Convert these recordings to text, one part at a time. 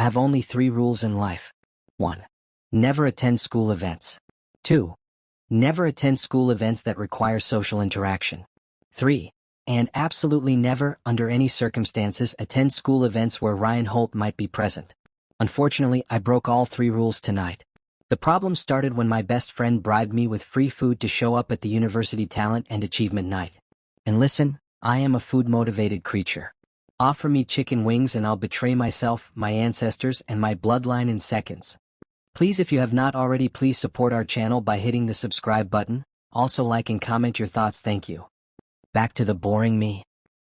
I have only 3 rules in life. 1. Never attend school events. 2. Never attend school events that require social interaction. 3. And absolutely never, under any circumstances, attend school events where Rayan Holt might be present. Unfortunately, I broke all 3 rules tonight. The problem started when my best friend bribed me with free food to show up at the university talent and achievement night. And listen, I am a food-motivated creature. Offer me chicken wings and I'll betray myself, my ancestors, and my bloodline in seconds. Please, if you have not already, please support our channel by hitting the subscribe button. Also like and comment your thoughts, thank you. Back to the boring me.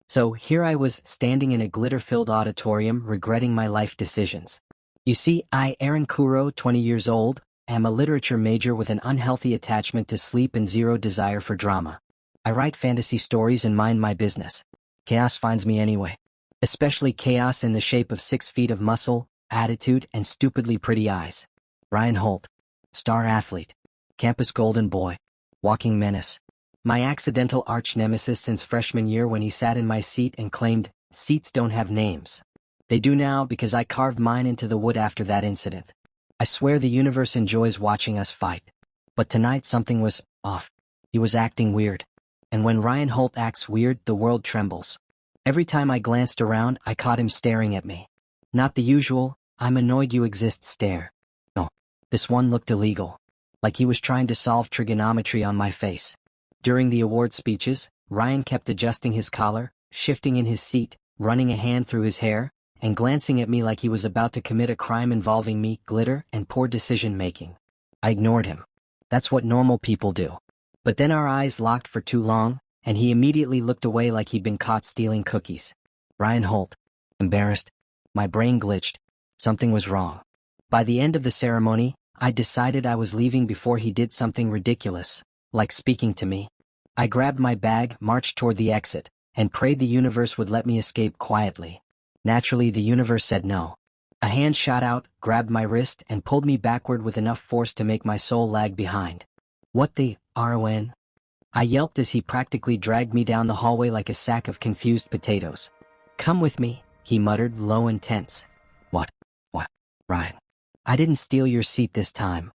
So here I was, standing in a glitter-filled auditorium, regretting my life decisions. You see, I, Eren Kuro, 20 years old, am a literature major with an unhealthy attachment to sleep and zero desire for drama. I write fantasy stories and mind my business. Chaos finds me anyway. Especially chaos in the shape of 6 feet of muscle, attitude, and stupidly pretty eyes. Rayan Holt. Star athlete. Campus golden boy. Walking menace. My accidental arch-nemesis since freshman year when he sat in my seat and claimed, "Seats don't have names." They do now because I carved mine into the wood after that incident. I swear the universe enjoys watching us fight. But tonight something was off. He was acting weird. And when Rayan Holt acts weird, the world trembles. Every time I glanced around, I caught him staring at me. Not the usual, "I'm annoyed you exist" stare. No, this one looked illegal. Like he was trying to solve trigonometry on my face. During the award speeches, Rayan kept adjusting his collar, shifting in his seat, running a hand through his hair, and glancing at me like he was about to commit a crime involving me, glitter, and poor decision-making. I ignored him. That's what normal people do. But then our eyes locked for too long, and he immediately looked away like he'd been caught stealing cookies. Rayan Holt. Embarrassed. My brain glitched. Something was wrong. By the end of the ceremony, I decided I was leaving before he did something ridiculous, like speaking to me. I grabbed my bag, marched toward the exit, and prayed the universe would let me escape quietly. Naturally, the universe said no. A hand shot out, grabbed my wrist, and pulled me backward with enough force to make my soul lag behind. What the RON? I yelped as he practically dragged me down the hallway like a sack of confused potatoes. "Come with me," he muttered, low and tense. What? Rayan. "I didn't steal your seat this time."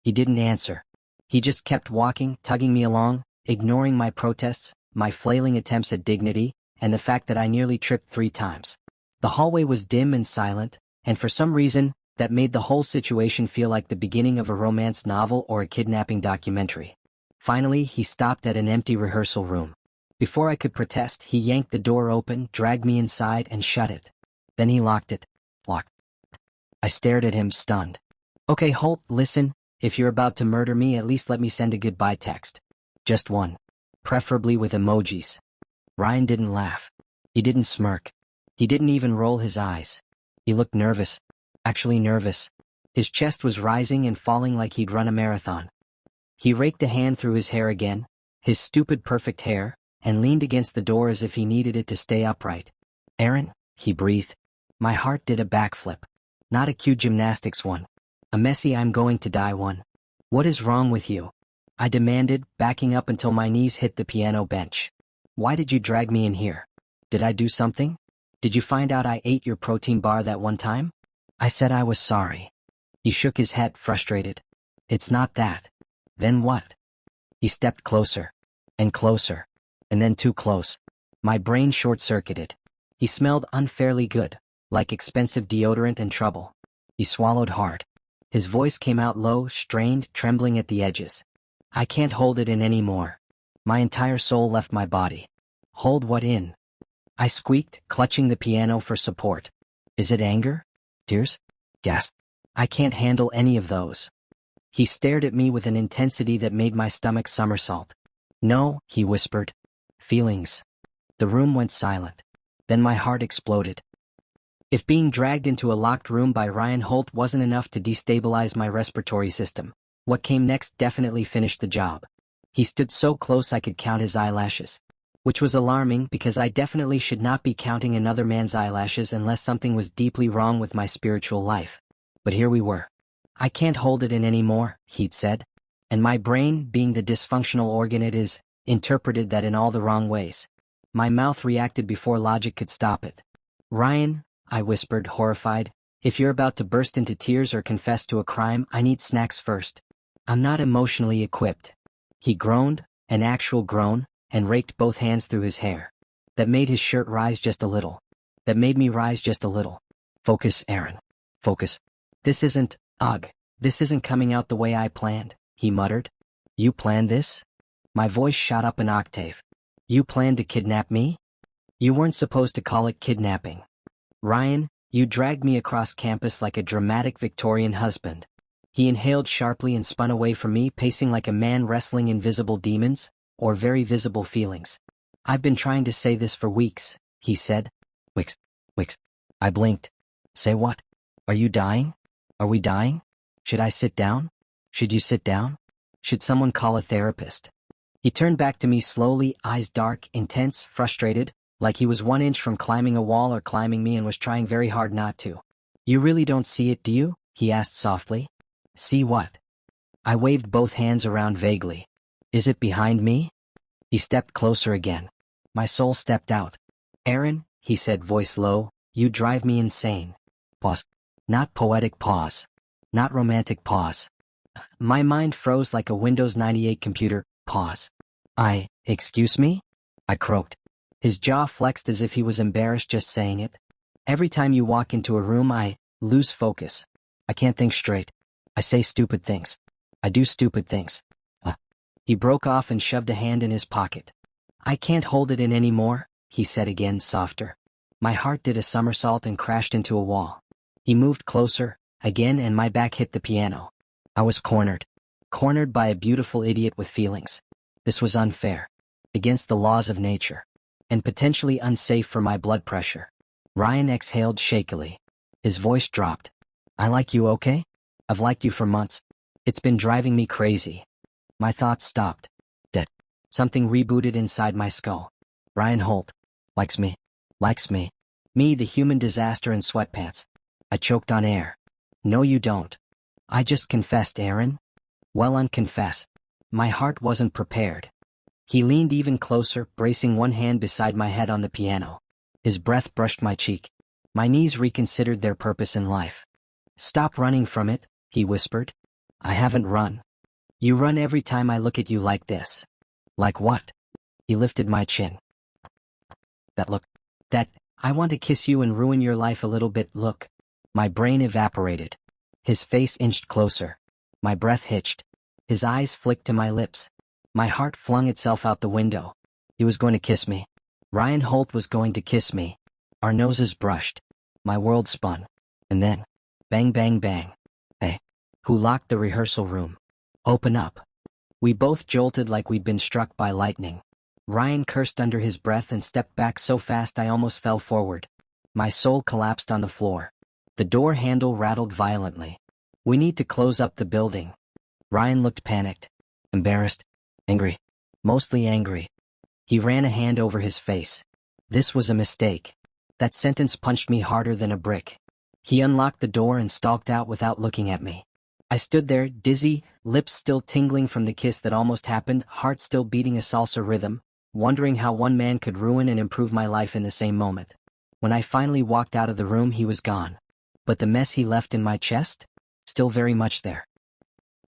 He didn't answer. He just kept walking, tugging me along, ignoring my protests, my flailing attempts at dignity, and the fact that I nearly tripped 3 times. The hallway was dim and silent, and for some reason, that made the whole situation feel like the beginning of a romance novel or a kidnapping documentary. Finally, he stopped at an empty rehearsal room. Before I could protest, he yanked the door open, dragged me inside, and shut it. Then he locked it. Locked. I stared at him, stunned. "Okay, Holt, listen, if you're about to murder me, at least let me send a goodbye text. Just one. Preferably with emojis." Rayan didn't laugh. He didn't smirk. He didn't even roll his eyes. He looked nervous. Actually nervous. His chest was rising and falling like he'd run a marathon. He raked a hand through his hair again, his stupid perfect hair, and leaned against the door as if he needed it to stay upright. "Eren," he breathed. My heart did a backflip. Not a cute gymnastics one. A messy "I'm going to die" one. "What is wrong with you?" I demanded, backing up until my knees hit the piano bench. "Why did you drag me in here? Did I do something? Did you find out I ate your protein bar that one time?" I said I was sorry. He shook his head, frustrated. "It's not that." "Then what?" He stepped closer. And closer. And then too close. My brain short-circuited. He smelled unfairly good, like expensive deodorant and trouble. He swallowed hard. His voice came out low, strained, trembling at the edges. "I can't hold it in anymore." My entire soul left my body. "Hold what in?" I squeaked, clutching the piano for support. "Is it anger? Tears?" Gasp. "I can't handle any of those." He stared at me with an intensity that made my stomach somersault. "No," he whispered. "Feelings." The room went silent. Then my heart exploded. If being dragged into a locked room by Rayan Holt wasn't enough to destabilize my respiratory system, what came next definitely finished the job. He stood so close I could count his eyelashes. Which was alarming because I definitely should not be counting another man's eyelashes unless something was deeply wrong with my spiritual life. But here we were. "I can't hold it in anymore," he'd said. And my brain, being the dysfunctional organ it is, interpreted that in all the wrong ways. My mouth reacted before logic could stop it. "Rayan," I whispered, horrified, If you're about to burst into tears or confess to a crime, I need snacks first. I'm not emotionally equipped. He groaned, an actual groan, and raked both hands through his hair. That made his shirt rise just a little. That made me rise just a little. Focus, Eren. Focus. This isn't, ugh, this isn't coming out the way I planned, he muttered. You planned this? My voice shot up an octave. You planned to kidnap me? You weren't supposed to call it kidnapping. Ryan, you dragged me across campus like a dramatic Victorian husband. He inhaled sharply and spun away from me, pacing like a man wrestling invisible demons, or very visible feelings. I've been trying to say this for weeks, he said. Wicks. I blinked. Say what? Are you dying? Are we dying? Should I sit down? Should you sit down? Should someone call a therapist? He turned back to me slowly, eyes dark, intense, frustrated, like he was 1 inch from climbing a wall or climbing me and was trying very hard not to. You really don't see it, do you? He asked softly. See what? I waved both hands around vaguely. Is it behind me? He stepped closer again. My soul stepped out. Eren, he said, voice low, you drive me insane. Pause. Not poetic pause. Not romantic pause. My mind froze like a Windows 98 computer. Pause. Excuse me? I croaked. His jaw flexed as if he was embarrassed just saying it. Every time you walk into a room, I lose focus. I can't think straight. I say stupid things. I do stupid things. He broke off and shoved a hand in his pocket. I can't hold it in anymore, he said again, softer. My heart did a somersault and crashed into a wall. He moved closer, again, and my back hit the piano. I was cornered. Cornered by a beautiful idiot with feelings. This was unfair. Against the laws of nature. And potentially unsafe for my blood pressure. Ryan exhaled shakily. His voice dropped. I like you, okay? I've liked you for months. It's been driving me crazy. My thoughts stopped. Dead. Something rebooted inside my skull. Rayan Holt. Likes me. Likes me. Me, the human disaster in sweatpants. I choked on air. No, you don't. I just confessed, Eren. Well, unconfess. My heart wasn't prepared. He leaned even closer, bracing one hand beside my head on the piano. His breath brushed my cheek. My knees reconsidered their purpose in life. Stop running from it, he whispered. I haven't run. You run every time I look at you like this. Like what? He lifted my chin. That look. That, I want to kiss you and ruin your life a little bit look. My brain evaporated. His face inched closer. My breath hitched. His eyes flicked to my lips. My heart flung itself out the window. He was going to kiss me. Rayan Holt was going to kiss me. Our noses brushed. My world spun. And then, bang, bang, bang. Hey, who locked the rehearsal room? Open up. We both jolted like we'd been struck by lightning. Ryan cursed under his breath and stepped back so fast I almost fell forward. My soul collapsed on the floor. The door handle rattled violently. We need to close up the building. Ryan looked panicked, embarrassed, angry, mostly angry. He ran a hand over his face. This was a mistake. That sentence punched me harder than a brick. He unlocked the door and stalked out without looking at me. I stood there, dizzy, lips still tingling from the kiss that almost happened, heart still beating a salsa rhythm, wondering how one man could ruin and improve my life in the same moment. When I finally walked out of the room, he was gone. But the mess he left in my chest? Still very much there.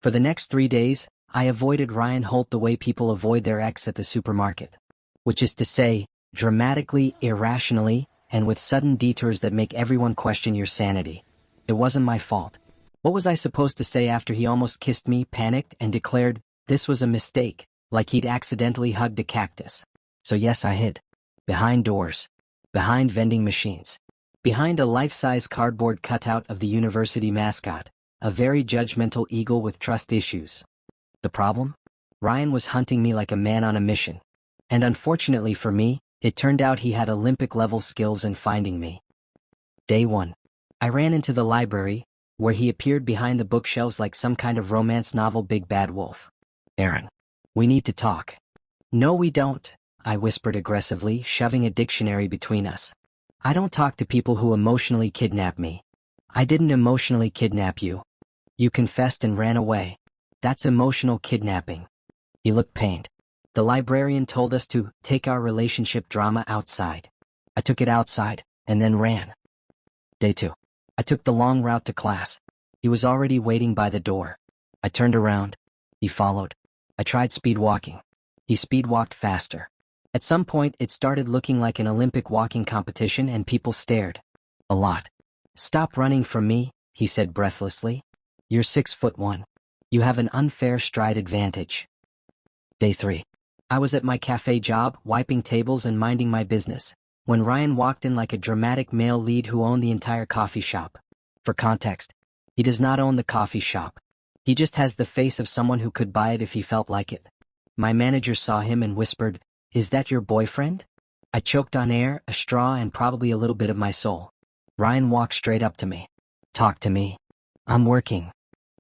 For the next 3 days, I avoided Rayan Holt the way people avoid their ex at the supermarket. Which is to say, dramatically, irrationally, and with sudden detours that make everyone question your sanity. It wasn't my fault. What was I supposed to say after he almost kissed me, panicked, and declared this was a mistake, like he'd accidentally hugged a cactus? So yes, I hid. Behind doors. Behind vending machines. Behind a life-size cardboard cutout of the university mascot, a very judgmental eagle with trust issues. The problem? Ryan was hunting me like a man on a mission. And unfortunately for me, it turned out he had Olympic-level skills in finding me. Day 1. I ran into the library, where he appeared behind the bookshelves like some kind of romance novel big bad wolf. Eren, we need to talk. No, we don't, I whispered aggressively, shoving a dictionary between us. I don't talk to people who emotionally kidnap me. I didn't emotionally kidnap you. You confessed and ran away. That's emotional kidnapping. He looked pained. The librarian told us to take our relationship drama outside. I took it outside, and then ran. Day 2. I took the long route to class. He was already waiting by the door. I turned around. He followed. I tried speed walking. He speed walked faster. At some point, it started looking like an Olympic walking competition and people stared. A lot. "Stop running from me," he said breathlessly. "You're 6'1". You have an unfair stride advantage." Day 3. I was at my cafe job, wiping tables and minding my business, when Ryan walked in like a dramatic male lead who owned the entire coffee shop. For context, he does not own the coffee shop. He just has the face of someone who could buy it if he felt like it. My manager saw him and whispered, "Is that your boyfriend?" I choked on air, a straw, and probably a little bit of my soul. Ryan walked straight up to me. "Talk to me. I'm working."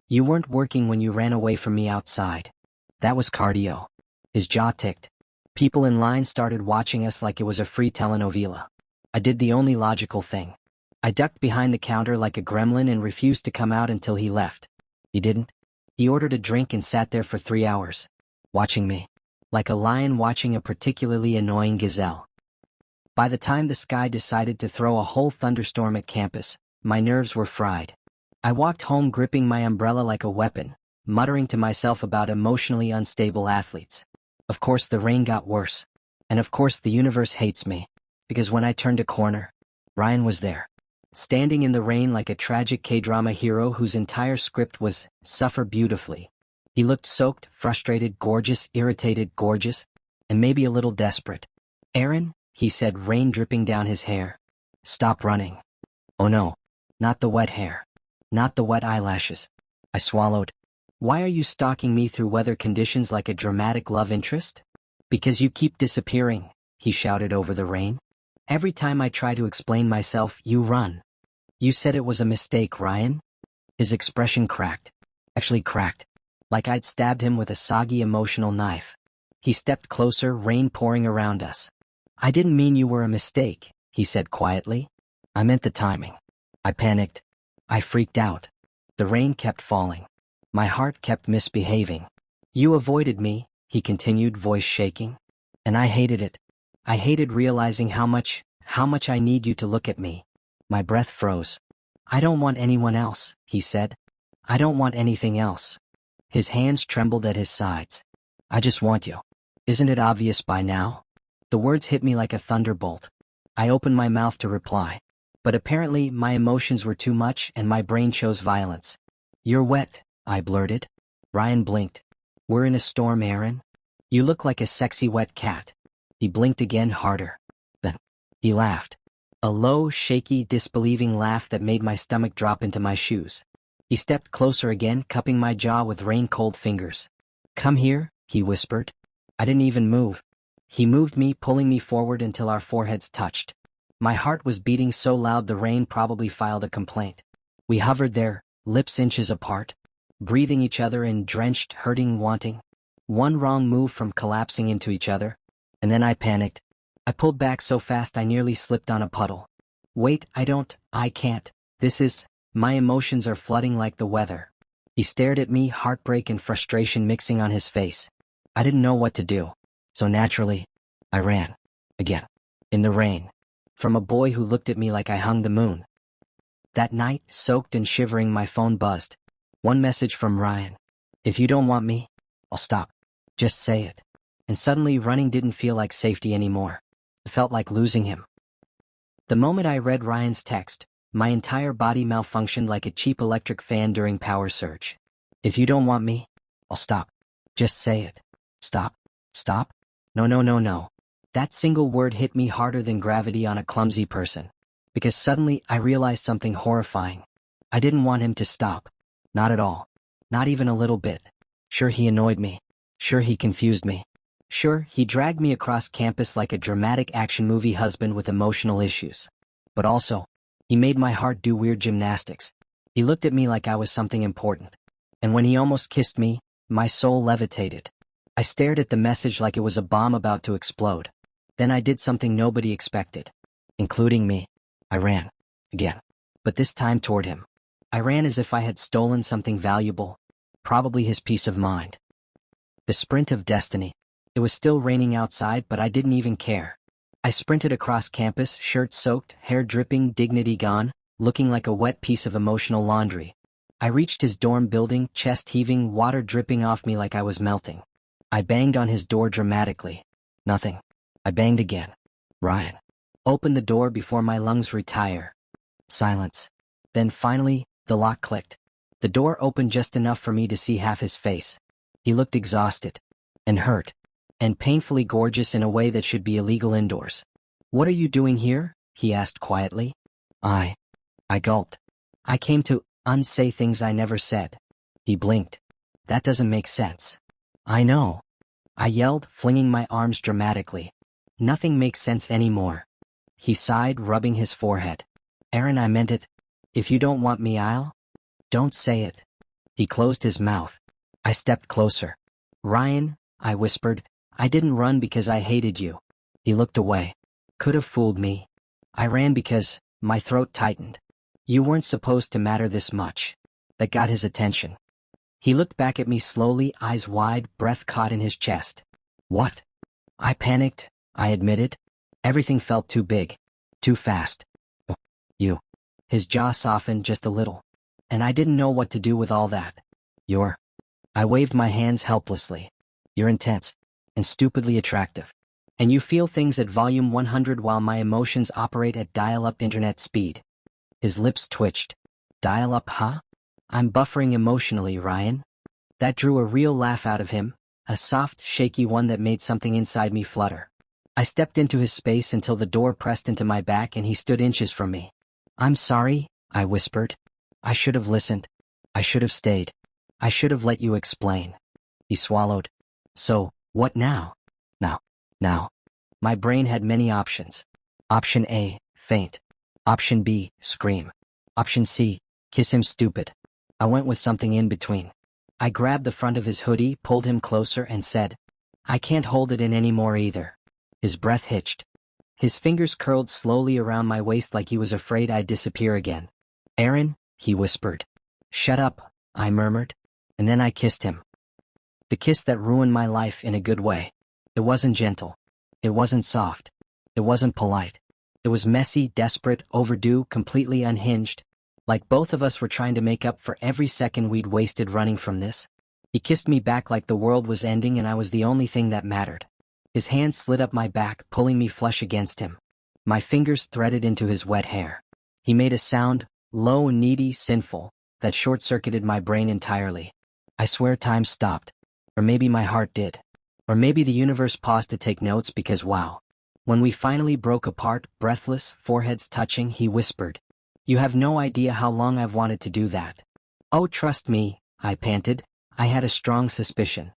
"You weren't working when you ran away from me outside." That was cardio. His jaw ticked. People in line started watching us like it was a free telenovela. I did the only logical thing. I ducked behind the counter like a gremlin and refused to come out until he left. He didn't. He ordered a drink and sat there for 3 hours, watching me, like a lion watching a particularly annoying gazelle. By the time the sky decided to throw a whole thunderstorm at campus, my nerves were fried. I walked home gripping my umbrella like a weapon, muttering to myself about emotionally unstable athletes. Of course the rain got worse. And of course the universe hates me, because when I turned a corner, Ryan was there, standing in the rain like a tragic K-drama hero whose entire script was "suffer beautifully." He looked soaked, frustrated, gorgeous, irritated, gorgeous, and maybe a little desperate. "Eren," he said, rain dripping down his hair. "Stop running." Oh no, not the wet hair. Not the wet eyelashes. I swallowed. "Why are you stalking me through weather conditions like a dramatic love interest?" "Because you keep disappearing," he shouted over the rain. "Every time I try to explain myself, you run." "You said it was a mistake, Ryan." His expression cracked. Actually cracked. Like I'd stabbed him with a soggy emotional knife. He stepped closer, rain pouring around us. "I didn't mean you were a mistake," he said quietly. "I meant the timing." I panicked. I freaked out. The rain kept falling. My heart kept misbehaving. "You avoided me," he continued, voice shaking. "And I hated it. I hated realizing how much I need you to look at me." My breath froze. "I don't want anyone else," he said. "I don't want anything else." His hands trembled at his sides. "I just want you. Isn't it obvious by now?" The words hit me like a thunderbolt. I opened my mouth to reply, but apparently my emotions were too much and my brain chose violence. "You're wet," I blurted. Ryan blinked. "We're in a storm, Eren. You look like a sexy wet cat." He blinked again, harder. Then he laughed. A low, shaky, disbelieving laugh that made my stomach drop into my shoes. He stepped closer again, cupping my jaw with rain-cold fingers. "Come here," he whispered. I didn't even move. He moved me, pulling me forward until our foreheads touched. My heart was beating so loud the rain probably filed a complaint. We hovered there, lips inches apart, breathing each other in, drenched, hurting, wanting. One wrong move from collapsing into each other. And then I panicked. I pulled back so fast I nearly slipped on a puddle. "Wait, I can't. My emotions are flooding like the weather." He stared at me, heartbreak and frustration mixing on his face. I didn't know what to do. So naturally, I ran. Again. In the rain. From a boy who looked at me like I hung the moon. That night, soaked and shivering, my phone buzzed. One message from Ryan. "If you don't want me, I'll stop. Just say it." And suddenly running didn't feel like safety anymore. It felt like losing him. The moment I read Ryan's text, my entire body malfunctioned like a cheap electric fan during power surge. "If you don't want me, I'll stop. Just say it." Stop? Stop? No. That single word hit me harder than gravity on a clumsy person. Because suddenly I realized something horrifying. I didn't want him to stop. Not at all. Not even a little bit. Sure, he annoyed me. Sure, he confused me. Sure, he dragged me across campus like a dramatic action movie husband with emotional issues. But also, he made my heart do weird gymnastics. He looked at me like I was something important. And when he almost kissed me, my soul levitated. I stared at the message like it was a bomb about to explode. Then I did something nobody expected, including me. I ran. Again. But this time toward him. I ran as if I had stolen something valuable, probably his peace of mind. The sprint of destiny. It was still raining outside, but I didn't even care. I sprinted across campus, shirt soaked, hair dripping, dignity gone, looking like a wet piece of emotional laundry. I reached his dorm building, chest heaving, water dripping off me like I was melting. I banged on his door dramatically. Nothing. I banged again. Ryan. Open the door before my lungs retire. Silence. Then finally, the lock clicked. The door opened just enough for me to see half his face. He looked exhausted. And hurt. And painfully gorgeous in a way that should be illegal indoors. "What are you doing here?" he asked quietly. I gulped. "I came to unsay things I never said." He blinked. "That doesn't make sense." "I know," I yelled, flinging my arms dramatically. "Nothing makes sense anymore." He sighed, rubbing his forehead. "Eren, I meant it. If you don't want me, don't say it." He closed his mouth. I stepped closer. "Ryan," I whispered, "I didn't run because I hated you." He looked away. "Could have fooled me. I ran because..." My throat tightened. "You weren't supposed to matter this much." That got his attention. He looked back at me slowly, eyes wide, breath caught in his chest. "What?" I panicked, I admitted. Everything felt too big. Too fast. "You." His jaw softened just a little. And I didn't know what to do with all that. "You're..." I waved my hands helplessly. "You're intense. And stupidly attractive. And you feel things at volume 100 while my emotions operate at dial-up internet speed." His lips twitched. "Dial-up, huh?" "I'm buffering emotionally, Ryan." That drew a real laugh out of him, a soft, shaky one that made something inside me flutter. I stepped into his space until the door pressed into my back and he stood inches from me. "I'm sorry," I whispered. "I should have listened. I should have stayed. I should have let you explain." He swallowed. "So, what now?" Now. My brain had many options. Option A, faint. Option B, scream. Option C, kiss him stupid. I went with something in between. I grabbed the front of his hoodie, pulled him closer, and said, "I can't hold it in anymore either." His breath hitched. His fingers curled slowly around my waist like he was afraid I'd disappear again. "Eren," he whispered. "Shut up," I murmured. And then I kissed him. The kiss that ruined my life in a good way. It wasn't gentle. It wasn't soft. It wasn't polite. It was messy, desperate, overdue, completely unhinged. Like both of us were trying to make up for every second we'd wasted running from this. He kissed me back like the world was ending and I was the only thing that mattered. His hand slid up my back, pulling me flush against him. My fingers threaded into his wet hair. He made a sound, low, needy, sinful, that short-circuited my brain entirely. I swear time stopped. Or maybe my heart did. Or maybe the universe paused to take notes because wow. When we finally broke apart, breathless, foreheads touching, he whispered, "You have no idea how long I've wanted to do that." "Oh, trust me," I panted. I had a strong suspicion.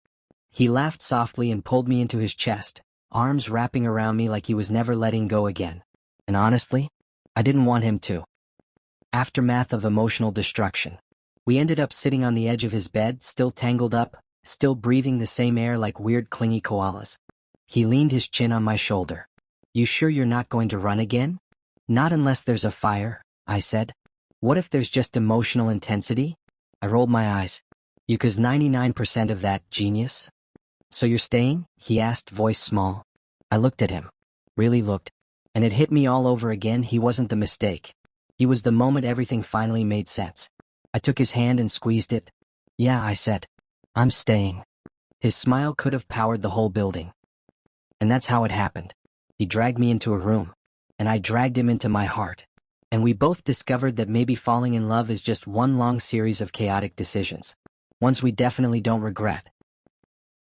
He laughed softly and pulled me into his chest, arms wrapping around me like he was never letting go again. And honestly, I didn't want him to. Aftermath of emotional destruction. We ended up sitting on the edge of his bed, still tangled up, still breathing the same air like weird clingy koalas. He leaned his chin on my shoulder. "You sure you're not going to run again?" "Not unless there's a fire," I said. "What if there's just emotional intensity?" I rolled my eyes. "You cause 99% of that, genius." "So you're staying?" he asked, voice small. I looked at him. Really looked. And it hit me all over again, he wasn't the mistake. He was the moment everything finally made sense. I took his hand and squeezed it. "Yeah," I said. "I'm staying." His smile could have powered the whole building. And that's how it happened. He dragged me into a room. And I dragged him into my heart. And we both discovered that maybe falling in love is just one long series of chaotic decisions. Ones we definitely don't regret.